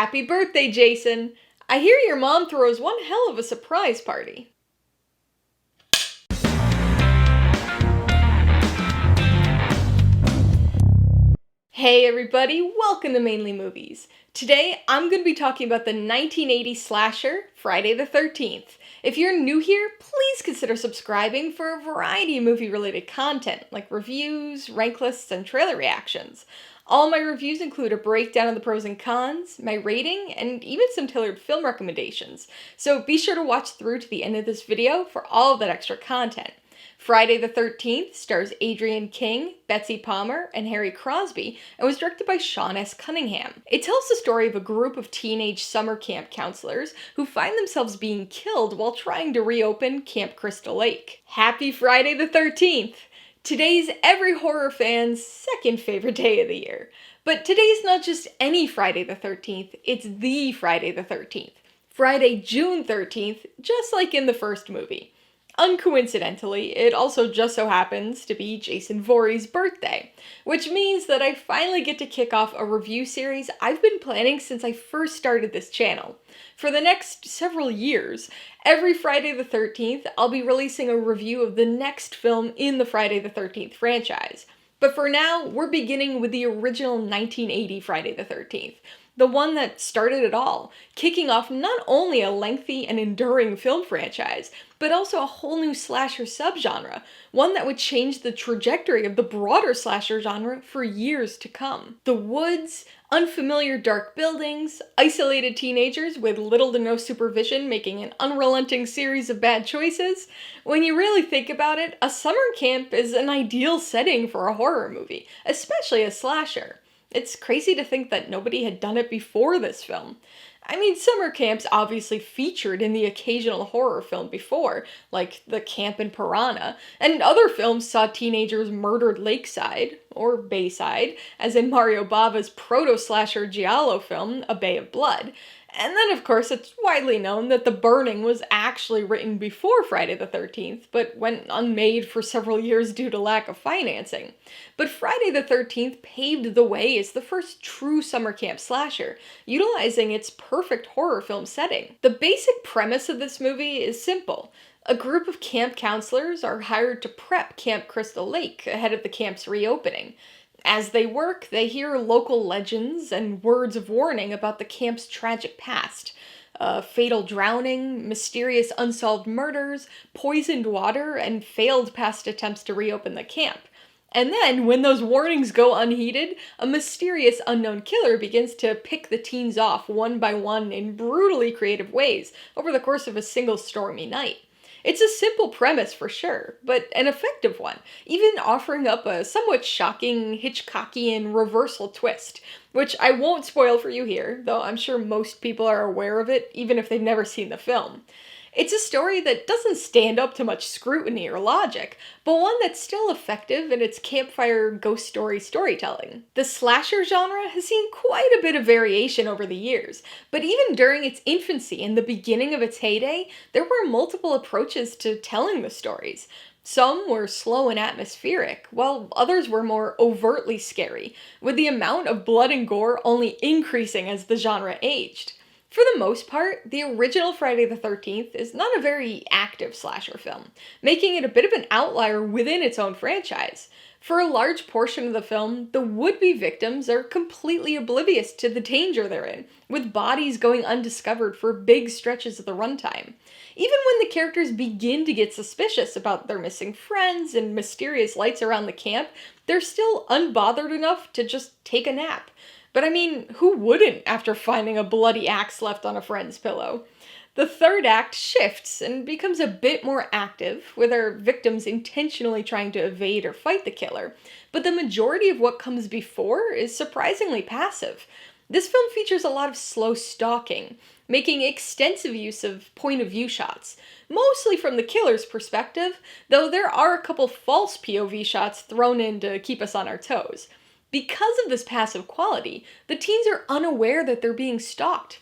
Happy birthday, Jason! I hear your mom throws one hell of a surprise party. Hey everybody, welcome to Mainely Movies. Today, I'm going to be talking about the 1980 slasher, Friday the 13th. If you're new here, please consider subscribing for a variety of movie-related content, like reviews, rank lists, and trailer reactions. All my reviews include a breakdown of the pros and cons, my rating, and even some tailored film recommendations, so be sure to watch through to the end of this video for all of that extra content. Friday the 13th stars Adrienne King, Betsy Palmer, and Harry Crosby, and was directed by Sean S. Cunningham. It tells the story of a group of teenage summer camp counselors who find themselves being killed while trying to reopen Camp Crystal Lake. Happy Friday the 13th! Today's every horror fan's second favorite day of the year. But today's not just any Friday the 13th, it's the Friday the 13th. Friday, June 13th, just like in the first movie. Uncoincidentally, it also just so happens to be Jason Voorhees' birthday, which means that I finally get to kick off a review series I've been planning since I first started this channel. For the next several years, every Friday the 13th, I'll be releasing a review of the next film in the Friday the 13th franchise. But for now, we're beginning with the original 1980 Friday the 13th. The one that started it all, kicking off not only a lengthy and enduring film franchise, but also a whole new slasher subgenre, one that would change the trajectory of the broader slasher genre for years to come. The woods, unfamiliar dark buildings, isolated teenagers with little to no supervision making an unrelenting series of bad choices. When you really think about it, a summer camp is an ideal setting for a horror movie, especially a slasher. It's crazy to think that nobody had done it before this film. I mean, summer camps obviously featured in the occasional horror film before, like The Camp in Piranha, and other films saw teenagers murdered lakeside, or bayside, as in Mario Bava's proto-slasher giallo film, A Bay of Blood. And then, of course, it's widely known that The Burning was actually written before Friday the 13th, but went unmade for several years due to lack of financing. But Friday the 13th paved the way as the first true summer camp slasher, utilizing its perfect horror film setting. The basic premise of this movie is simple. A group of camp counselors are hired to prep Camp Crystal Lake ahead of the camp's reopening. As they work, they hear local legends and words of warning about the camp's tragic past. Fatal drowning, mysterious unsolved murders, poisoned water, and failed past attempts to reopen the camp. And then, when those warnings go unheeded, a mysterious unknown killer begins to pick the teens off one by one in brutally creative ways over the course of a single stormy night. It's a simple premise for sure, but an effective one, even offering up a somewhat shocking Hitchcockian reversal twist, which I won't spoil for you here, though I'm sure most people are aware of it, even if they've never seen the film. It's a story that doesn't stand up to much scrutiny or logic, but one that's still effective in its campfire ghost story storytelling. The slasher genre has seen quite a bit of variation over the years, but even during its infancy and the beginning of its heyday, there were multiple approaches to telling the stories. Some were slow and atmospheric, while others were more overtly scary, with the amount of blood and gore only increasing as the genre aged. For the most part, the original Friday the 13th is not a very active slasher film, making it a bit of an outlier within its own franchise. For a large portion of the film, the would-be victims are completely oblivious to the danger they're in, with bodies going undiscovered for big stretches of the runtime. Even when the characters begin to get suspicious about their missing friends and mysterious lights around the camp, they're still unbothered enough to just take a nap. But I mean, who wouldn't after finding a bloody axe left on a friend's pillow? The third act shifts and becomes a bit more active, with our victims intentionally trying to evade or fight the killer, but the majority of what comes before is surprisingly passive. This film features a lot of slow stalking, making extensive use of point-of-view shots, mostly from the killer's perspective, though there are a couple false POV shots thrown in to keep us on our toes. Because of this passive quality, the teens are unaware that they're being stalked,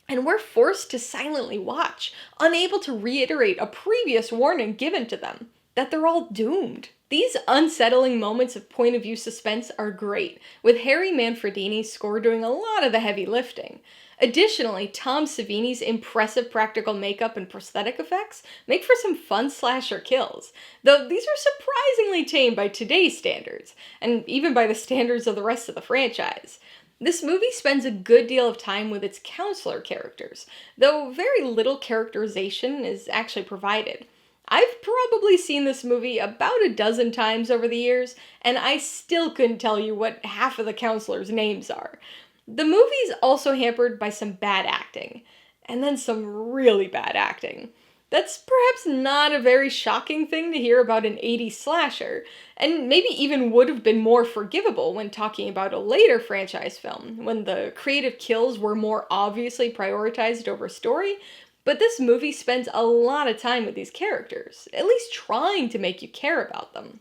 and we're forced to silently watch, unable to reiterate a previous warning given to them, that they're all doomed. These unsettling moments of point of view suspense are great, with Harry Manfredini's score doing a lot of the heavy lifting. Additionally, Tom Savini's impressive practical makeup and prosthetic effects make for some fun slasher kills, though these are surprisingly tame by today's standards, and even by the standards of the rest of the franchise. This movie spends a good deal of time with its counselor characters, though very little characterization is actually provided. I've probably seen this movie about a dozen times over the years, and I still couldn't tell you what half of the counselors' names are. The movie's also hampered by some bad acting, and then some really bad acting. That's perhaps not a very shocking thing to hear about an 80s slasher, and maybe even would have been more forgivable when talking about a later franchise film, when the creative kills were more obviously prioritized over story, but this movie spends a lot of time with these characters, at least trying to make you care about them.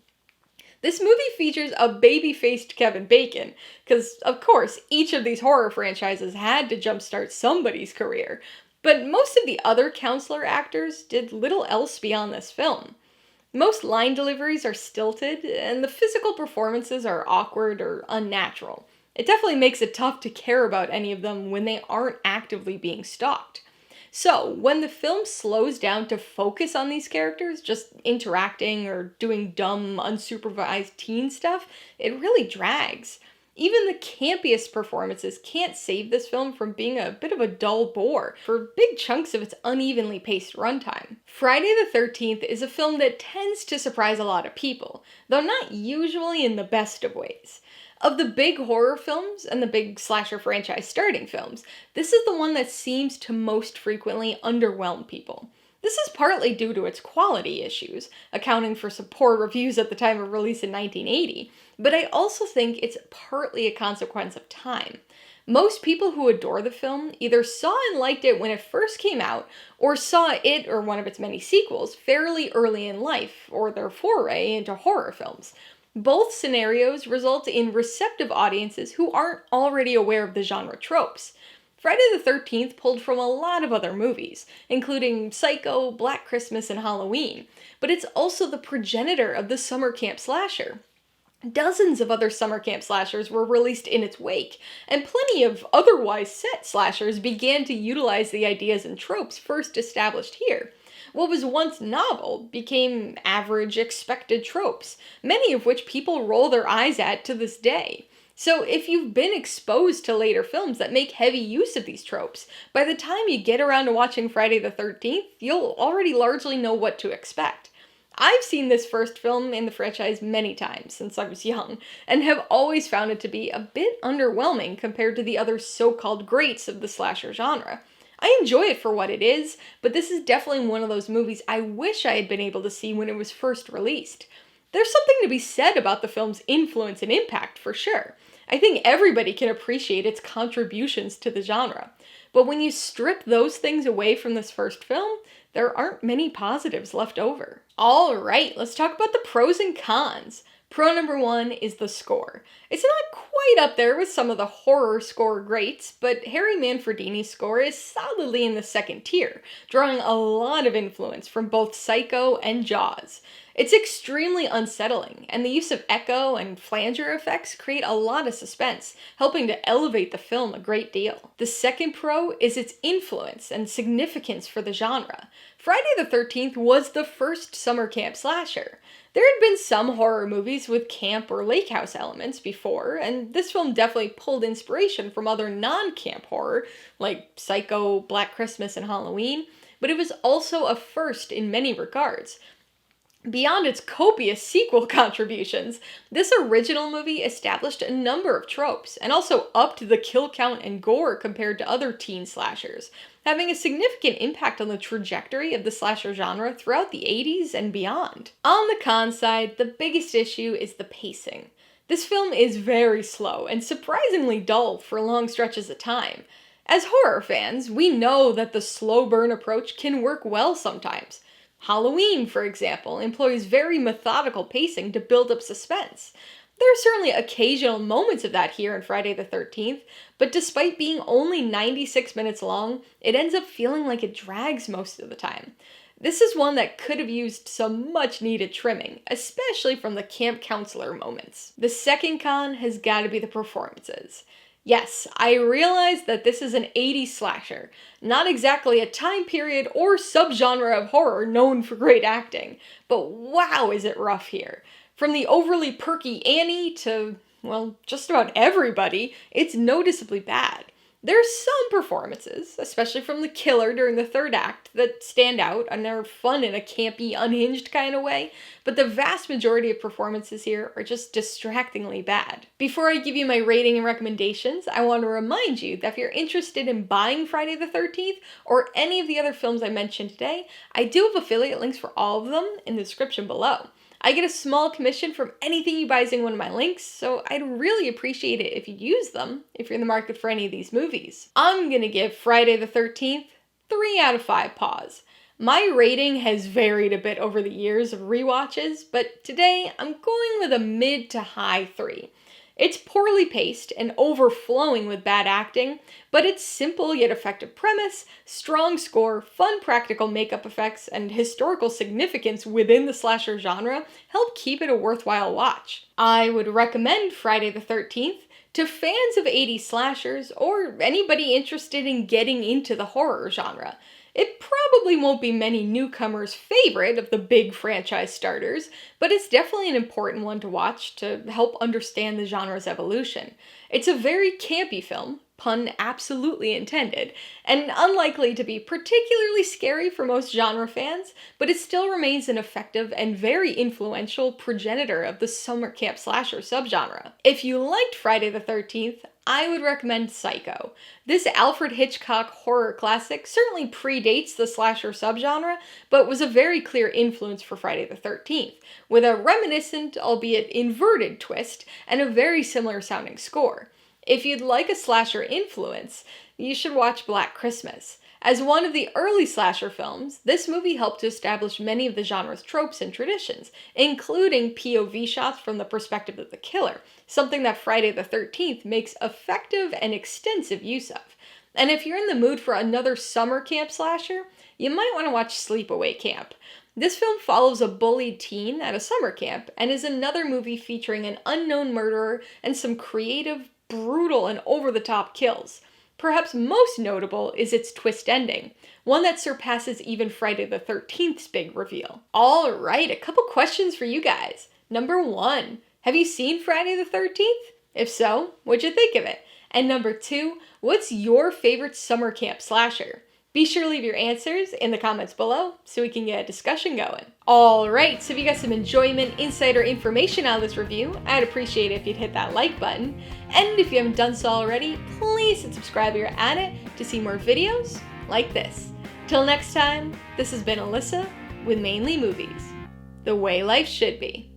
This movie features a baby-faced Kevin Bacon, because, of course, each of these horror franchises had to jumpstart somebody's career, but most of the other counselor actors did little else beyond this film. Most line deliveries are stilted, and the physical performances are awkward or unnatural. It definitely makes it tough to care about any of them when they aren't actively being stalked. So, when the film slows down to focus on these characters, just interacting or doing dumb, unsupervised teen stuff, it really drags. Even the campiest performances can't save this film from being a bit of a dull bore for big chunks of its unevenly paced runtime. Friday the 13th is a film that tends to surprise a lot of people, though not usually in the best of ways. Of the big horror films and the big slasher franchise starting films, this is the one that seems to most frequently underwhelm people. This is partly due to its quality issues, accounting for some poor reviews at the time of release in 1980, but I also think it's partly a consequence of time. Most people who adore the film either saw and liked it when it first came out, or saw it or one of its many sequels fairly early in life, or their foray into horror films. Both scenarios result in receptive audiences who aren't already aware of the genre tropes. Friday the 13th pulled from a lot of other movies, including Psycho, Black Christmas, and Halloween, but it's also the progenitor of the summer camp slasher. Dozens of other summer camp slashers were released in its wake, and plenty of otherwise set slashers began to utilize the ideas and tropes first established here. What was once novel became average, expected tropes, many of which people roll their eyes at to this day. So if you've been exposed to later films that make heavy use of these tropes, by the time you get around to watching Friday the 13th, you'll already largely know what to expect. I've seen this first film in the franchise many times since I was young, and have always found it to be a bit underwhelming compared to the other so-called greats of the slasher genre. I enjoy it for what it is, but this is definitely one of those movies I wish I had been able to see when it was first released. There's something to be said about the film's influence and impact, for sure. I think everybody can appreciate its contributions to the genre. But when you strip those things away from this first film, there aren't many positives left over. Alright, let's talk about the pros and cons. Pro number one is the score. It's not quite up there with some of the horror score greats, but Harry Manfredini's score is solidly in the second tier, drawing a lot of influence from both Psycho and Jaws. It's extremely unsettling, and the use of echo and flanger effects create a lot of suspense, helping to elevate the film a great deal. The second pro is its influence and significance for the genre. Friday the 13th was the first summer camp slasher. There had been some horror movies with camp or lake house elements before, and this film definitely pulled inspiration from other non-camp horror, like Psycho, Black Christmas, and Halloween, but it was also a first in many regards. Beyond its copious sequel contributions, this original movie established a number of tropes, and also upped the kill count and gore compared to other teen slashers, having a significant impact on the trajectory of the slasher genre throughout the 80s and beyond. On the con side, the biggest issue is the pacing. This film is very slow and surprisingly dull for long stretches of time. As horror fans, we know that the slow burn approach can work well sometimes. Halloween, for example, employs very methodical pacing to build up suspense. There are certainly occasional moments of that here in Friday the 13th, but despite being only 96 minutes long, it ends up feeling like it drags most of the time. This is one that could have used some much needed trimming, especially from the camp counselor moments. The second con has got to be the performances. Yes, I realize that this is an 80s slasher, not exactly a time period or subgenre of horror known for great acting, but wow is it rough here. From the overly perky Annie to, well, just about everybody, it's noticeably bad. There's some performances, especially from the killer during the third act, that stand out and are fun in a campy, unhinged kind of way, but the vast majority of performances here are just distractingly bad. Before I give you my rating and recommendations, I want to remind you that if you're interested in buying Friday the 13th or any of the other films I mentioned today, I do have affiliate links for all of them in the description below. I get a small commission from anything you buy using one of my links, so I'd really appreciate it if you'd use them if you're in the market for any of these movies. I'm gonna give Friday the 13th 3 out of 5 paws. My rating has varied a bit over the years of rewatches, but today I'm going with a mid to high 3. It's poorly paced and overflowing with bad acting, but its simple yet effective premise, strong score, fun practical makeup effects, and historical significance within the slasher genre help keep it a worthwhile watch. I would recommend Friday the 13th to fans of 80s slashers or anybody interested in getting into the horror genre. It probably won't be many newcomers' favorite of the big franchise starters, but it's definitely an important one to watch to help understand the genre's evolution. It's a very campy film, pun absolutely intended, and unlikely to be particularly scary for most genre fans, but it still remains an effective and very influential progenitor of the summer camp slasher subgenre. If you liked Friday the 13th, I would recommend Psycho. This Alfred Hitchcock horror classic certainly predates the slasher subgenre, but was a very clear influence for Friday the 13th, with a reminiscent, albeit inverted twist, and a very similar sounding score. If you'd like a slasher influence, you should watch Black Christmas. As one of the early slasher films, this movie helped to establish many of the genre's tropes and traditions, including POV shots from the perspective of the killer, something that Friday the 13th makes effective and extensive use of. And if you're in the mood for another summer camp slasher, you might want to watch Sleepaway Camp. This film follows a bullied teen at a summer camp and is another movie featuring an unknown murderer and some creative, brutal, and over-the-top kills. Perhaps most notable is its twist ending, one that surpasses even Friday the 13th's big reveal. Alright, a couple questions for you guys. Number 1, have you seen Friday the 13th? If so, what'd you think of it? And number 2, what's your favorite summer camp slasher? Be sure to leave your answers in the comments below so we can get a discussion going. Alright, so if you got some enjoyment, insight, or information out of this review, I'd appreciate it if you'd hit that like button. And if you haven't done so already, please hit subscribe if you're at it to see more videos like this. Till next time, this has been Alyssa with Mainly Movies, the way life should be.